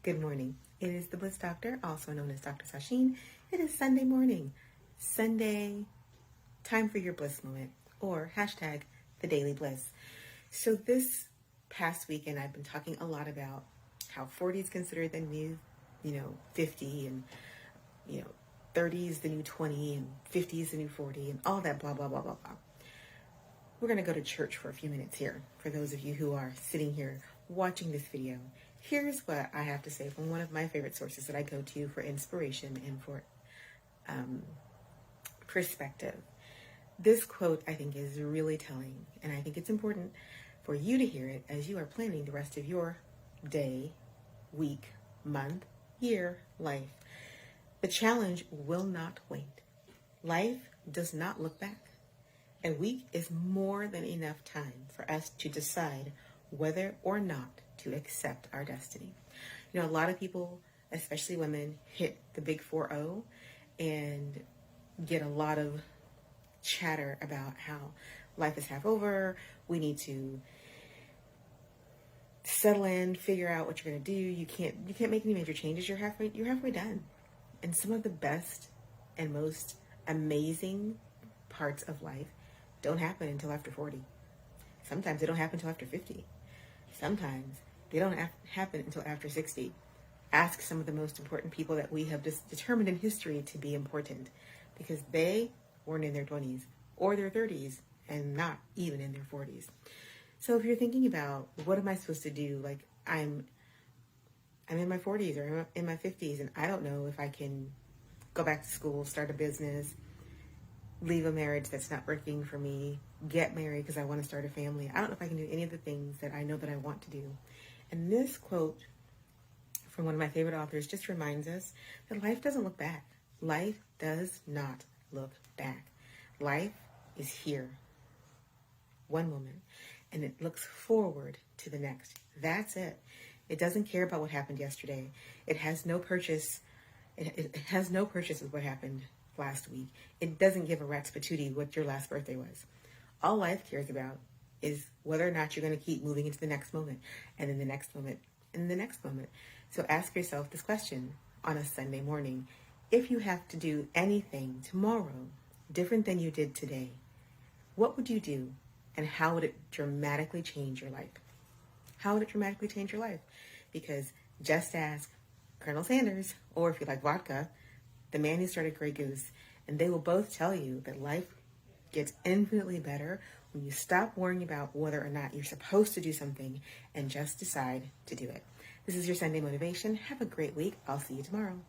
Good morning. It is the Bliss Doctor, also known as Dr. Sasheen. It is Sunday morning. Sunday, time for your bliss moment, or hashtag the daily bliss. So this past weekend, I've been talking a lot about how 40 is considered the new, 50, and, 30 is the new 20, and 50 is the new 40, and all that blah, blah, blah, blah, blah. We're going to go to church for a few minutes here. For those of you who are sitting here watching this video, here's what I have to say from one of my favorite sources that I go to for inspiration and for perspective. This quote, I think, is really telling, and I think it's important for you to hear it as you are planning the rest of your day, week, month, year, life. The challenge will not wait. Life does not look back. A week is more than enough time for us to decide whether or not to accept our destiny. A lot of people, especially women, hit the big 4-0 and get a lot of chatter about how life is half over. We need to settle in, figure out what you're going to do. You can't make any major changes. You're halfway done. And some of the best and most amazing parts of life don't happen until after 40. Sometimes they don't happen until after 50. Sometimes they don't happen until after 60. Ask some of the most important people that we have just determined in history to be important, because they weren't in their 20s or their 30s and not even in their 40s. So if you're thinking about, what am I supposed to do? Like, I'm in my 40s or in my 50s, and I don't know if I can go back to school, start a business, leave a marriage that's not working for me, get married because I want to start a family. I don't know if I can do any of the things that I know that I want to do. And this quote from one of my favorite authors just reminds us that life doesn't look back. Life does not look back. Life is here, one moment, and it looks forward to the next. That's it. It doesn't care about what happened yesterday. It has no purchase. It has no purchase of what happened last week. It doesn't give a rat's patootie what your last birthday was. All life cares about is whether or not you're going to keep moving into the next moment, and then the next moment, and the next moment. So ask yourself this question on a Sunday morning. If you have to do anything tomorrow different than you did today, what would you do, and how would it dramatically change your life? How would it dramatically change your life? Because just ask Colonel Sanders, or if you like vodka, the man who started Grey Goose, and they will both tell you that life gets infinitely better when you stop worrying about whether or not you're supposed to do something and just decide to do it. This is your Sunday motivation. Have a great week. I'll see you tomorrow.